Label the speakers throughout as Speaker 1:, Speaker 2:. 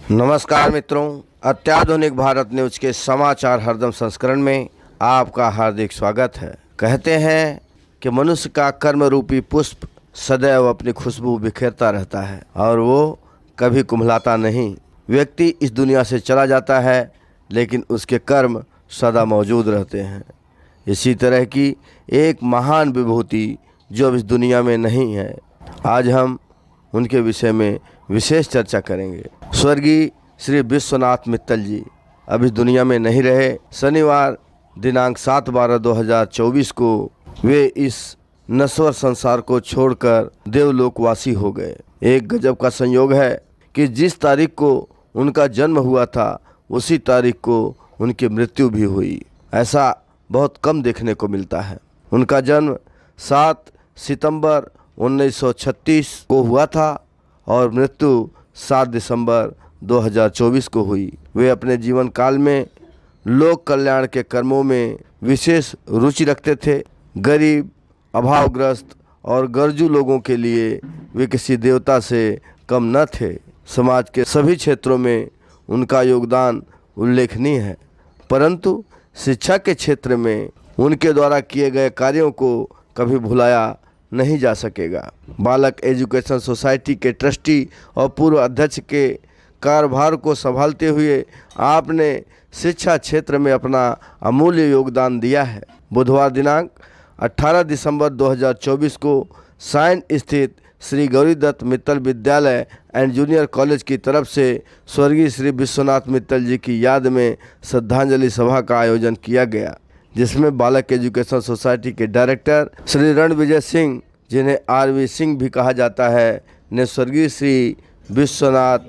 Speaker 1: नमस्कार मित्रों, अत्याधुनिक भारत न्यूज के समाचार हरदम संस्करण में आपका हार्दिक स्वागत है। कहते हैं कि मनुष्य का कर्म रूपी पुष्प सदैव अपनी खुशबू बिखेरता रहता है और वो कभी कुम्हलाता नहीं। व्यक्ति इस दुनिया से चला जाता है लेकिन उसके कर्म सदा मौजूद रहते हैं। इसी तरह की एक महान विभूति जो अब इस दुनिया में नहीं है, आज हम उनके विषय में विशेष चर्चा करेंगे। स्वर्गीय श्री विश्वनाथ मित्तल जी अब इस दुनिया में नहीं रहे। शनिवार दिनांक 7/12/2024 को वे इस नश्वर संसार को छोड़कर देवलोकवासी हो गए। एक गजब का संयोग है कि जिस तारीख को उनका जन्म हुआ था उसी तारीख को उनकी मृत्यु भी हुई। ऐसा बहुत कम देखने को मिलता है। उनका जन्म 7 सितंबर 1936 को हुआ था और मृत्यु 7 दिसंबर 2024 को हुई। वे अपने जीवन काल में लोक कल्याण के कर्मों में विशेष रुचि रखते थे। गरीब, अभावग्रस्त और गरजू लोगों के लिए वे किसी देवता से कम न थे। समाज के सभी क्षेत्रों में उनका योगदान उल्लेखनीय है, परंतु शिक्षा के क्षेत्र में उनके द्वारा किए गए कार्यों को कभी भुलाया नहीं जा सकेगा। बालक एजुकेशन सोसाइटी के ट्रस्टी और पूर्व अध्यक्ष के कार्यभार को संभालते हुए आपने शिक्षा क्षेत्र में अपना अमूल्य योगदान दिया है। बुधवार दिनांक 18 दिसंबर 2024 को साइन स्थित श्री गौरीदत्त मित्तल विद्यालय एंड जूनियर कॉलेज की तरफ से स्वर्गीय श्री विश्वनाथ मित्तल जी की याद में श्रद्धांजलि सभा का आयोजन किया गया, जिसमें बालक एजुकेशन सोसाइटी के डायरेक्टर श्री रणविजय सिंह, जिन्हें आरवी सिंह भी कहा जाता है, ने स्वर्गीय श्री विश्वनाथ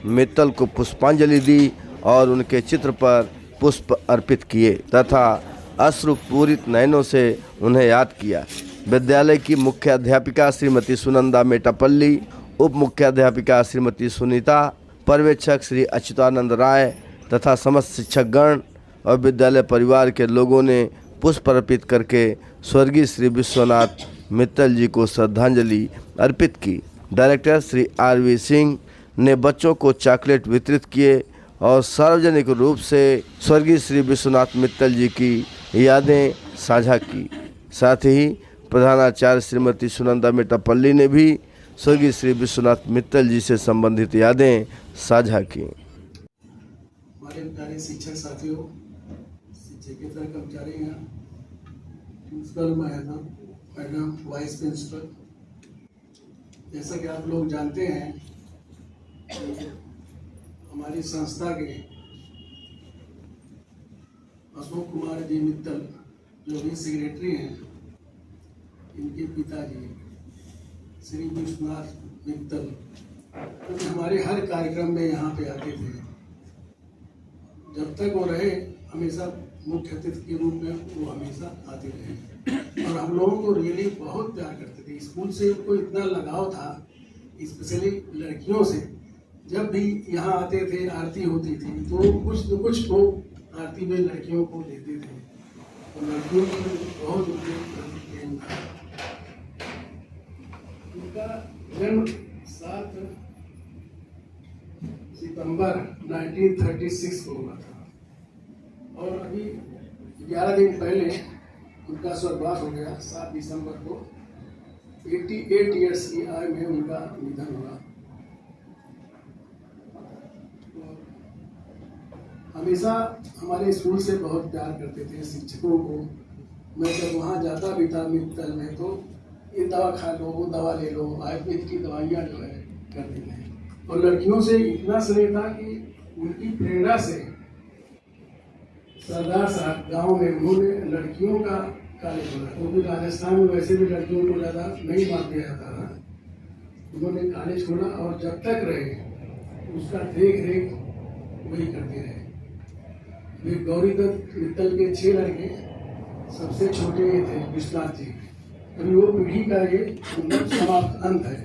Speaker 1: मित्तल को पुष्पांजलि दी और उनके चित्र पर पुष्प अर्पित किए तथा अश्रुपूरित नयनों से उन्हें याद किया। विद्यालय की मुख्य अध्यापिका श्रीमती सुनंदा मेटापल्ली, उप मुख्य अध्यापिका श्रीमती सुनीता, पर्यवेक्षक श्री अच्युतानंद राय तथा समस्त शिक्षकगण और विद्यालय परिवार के लोगों ने पुष्प अर्पित करके स्वर्गीय श्री विश्वनाथ मित्तल जी को श्रद्धांजलि अर्पित की। डायरेक्टर श्री आरवी सिंह ने बच्चों को चॉकलेट वितरित किए और सार्वजनिक रूप से स्वर्गीय श्री विश्वनाथ मित्तल जी की यादें साझा की। साथ ही प्रधानाचार्य श्रीमती सुनंदा मेटापल्ली ने भी स्वर्गीय श्री विश्वनाथ मित्तल जी से संबंधित यादें साझा की।
Speaker 2: हमारे प्यारे शिक्षक साथियों, शिक्षकेतर कर्मचारी हैं, प्रिंसिपल मैडम, वाइस प्रिंसिपल, जैसा कि आप लोग जानते हैं हमारी संस्था के अशोक कुमार जी मित्तल जो भी सेक्रेटरी हैं, इनके पिताजी श्री विश्वनाथ मित्तल तो हमारे हर कार्यक्रम में यहाँ पे आते थे। जब तक वो रहे हमेशा मुख्य अतिथि के रूप में वो हमेशा आते रहे और हम लोगों को रियली बहुत प्यार करते थे। स्कूल से उनको इतना लगाव था, स्पेशली लड़कियों से। जब भी यहाँ आते थे, आरती होती थी तो कुछ न कुछ वो आरती में लड़कियों को देते थे और लड़कियों को बहुत उनके प्रति प्रेम था। उनका जन्म 7 सितंबर 1936 को हुआ था और अभी 11 दिन पहले उनका स्वर्गवास हो गया। 7 दिसंबर को 88 ईयर्स की आयु में उनका निधन हुआ। हमेशा हमारे स्कूल से बहुत प्यार करते थे शिक्षकों को। मैं जब वहाँ जाता भी था मित्तल में तो ये दवा खा लो, वो दवा ले लो, आयुर्वेद की दवाइयाँ जो है करते थे। और लड़कियों से इतना स्नेह था कि उनकी प्रेरणा से सरदार साहब गांव में उन्होंने लड़कियों का कॉलेज खोला, क्योंकि राजस्थान में वैसे भी लड़कियों को ज़्यादा नहीं मान दिया जाता था। उन्होंने कॉलेज खोला और जब तक रहे उसका देख रेख वही करते रहे। वे गौरीदत्त मित्तल के 6 लड़के, सबसे छोटे ये थे विश्वनाथ जी। अभी वो पीढ़ी का ये मतलब समाप्त अंत है।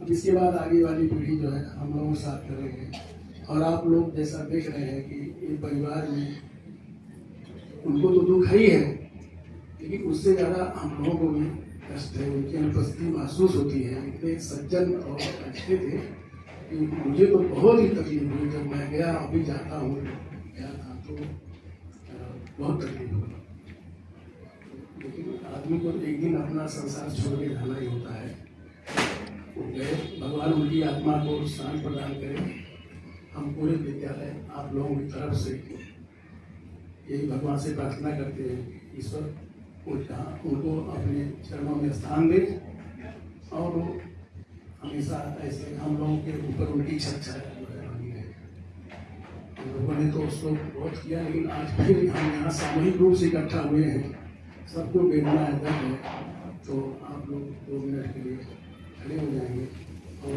Speaker 2: अब इसके बाद आगे वाली पीढ़ी जो है हम लोगों के साथ करेंगे। और आप लोग जैसा देख रहे हैं कि ये परिवार में उनको तो दुख ही है, लेकिन उससे ज़्यादा हम लोगों को भी कष्ट है। उनकी अनुपस्थिति महसूस होती है। इतने सज्जन और अच्छे थे कि मुझे तो बहुत ही तकलीफ हुई जब मैं गया, अभी जाता हूँ, गया था तो बहुत तकलीफ हुई। लेकिन आदमी को एक दिन अपना संसार छोड़ के जाना ही होता है। वो गए, भगवान उनकी आत्मा को शांति प्रदान करें। हम पूरे विद्यालय आप लोगों की तरफ से यही भगवान से प्रार्थना करते हैं, ईश्वर उनको अपने चरणों में स्थान दे और वो हमेशा ऐसे हम लोगों के ऊपर उनकी छाया बनी है। हम लोगों ने तो उसको बहुत किया, लेकिन आज फिर हम यहाँ सामूहिक रूप से इकट्ठा हुए हैं, सबको बेदना है, दर्द है, तो आप लोग 2 मिनट के लिए खड़े हो जाएंगे और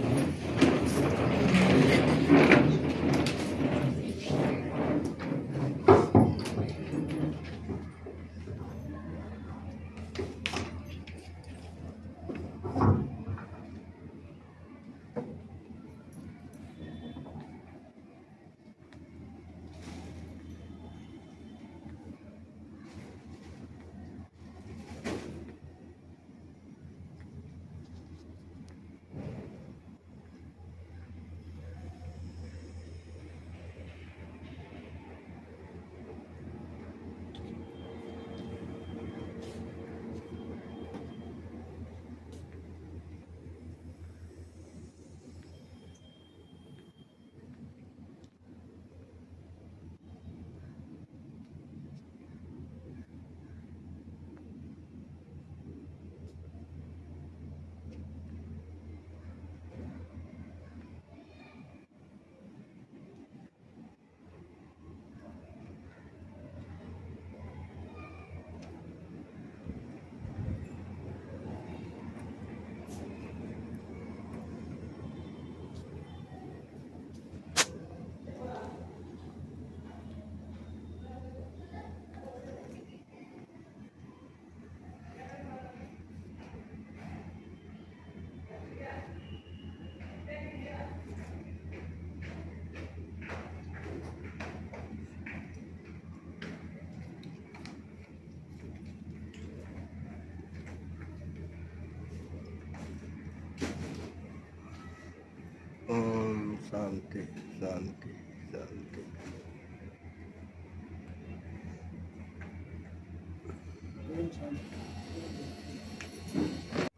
Speaker 1: ओम शांति शांति शांति।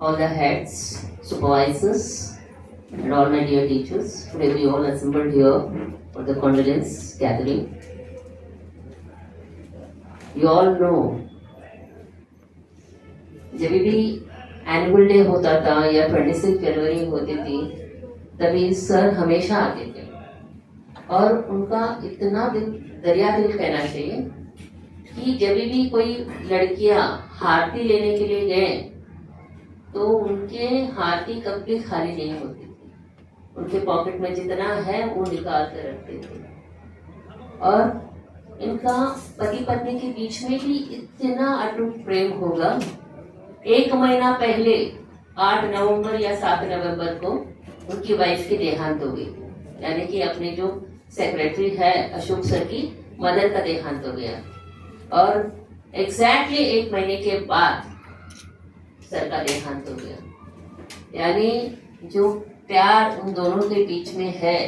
Speaker 3: All the heads, supervisors, and all my dear teachers, today we all assembled here for the condolence gathering. You all know, जब भी एनुअल डे होता था या 26 जनवरी होती थी, तभी सर हमेशा आते थे और उनका इतना दरिया दिल कहना चाहिए कि जब भी कोई लड़कियां हारती लेने के लिए गए तो उनके हारती कभी खाली नहीं होती थी, उनके पॉकेट में जितना है वो निकाल कर रखते थे। और इनका पति पत्नी के बीच में भी इतना अटूट प्रेम होगा। 1 महीना पहले 8 नवंबर या 7 नवंबर को उनकी वाइफ की देहांत हो गई, यानी कि अपने जो सेक्रेटरी है अशोक सर की मदर का देहांत हो गया। और एग्जैक्टली 1 महीने के बाद सर का देहांत हो गया। यानी जो प्यार उन दोनों के बीच में है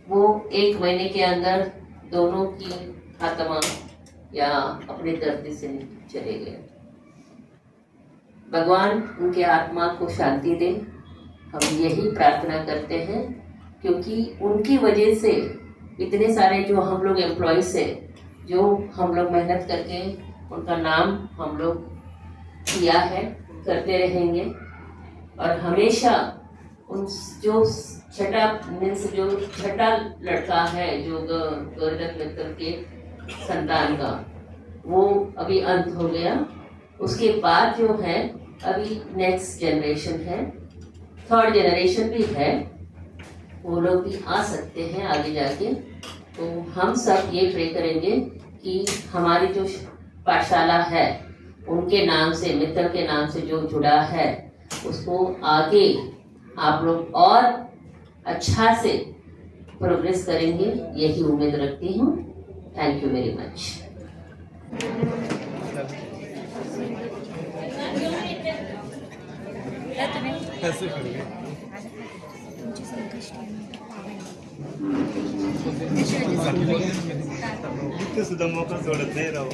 Speaker 3: वो 1 महीने के अंदर दोनों की आत्मा या अपने दर्द से चले गए। भगवान उनके आत्मा को शांति दे, हम यही प्रार्थना करते हैं, क्योंकि उनकी वजह से इतने सारे जो हम लोग एम्प्लॉयज है, जो हम लोग मेहनत करके उनका नाम हम लोग किया है, करते रहेंगे। और हमेशा उन जो छठा लड़का है जो गोरख मित्तर के संतान का, वो अभी अंत हो गया। उसके बाद जो है अभी नेक्स्ट जनरेशन है, 3rd जनरेशन भी है, वो लोग भी आ सकते हैं आगे जाके। तो हम सब ये प्रे करेंगे कि हमारी जो पाठशाला है उनके नाम से, मित्तर के नाम से जो जुड़ा है, उसको आगे आप लोग और अच्छा से प्रोग्रेस करेंगे, यही उम्मीद रखती हूँ। Thank you very much.
Speaker 4: इथे सुद्धा मोका सोडत नाही राव.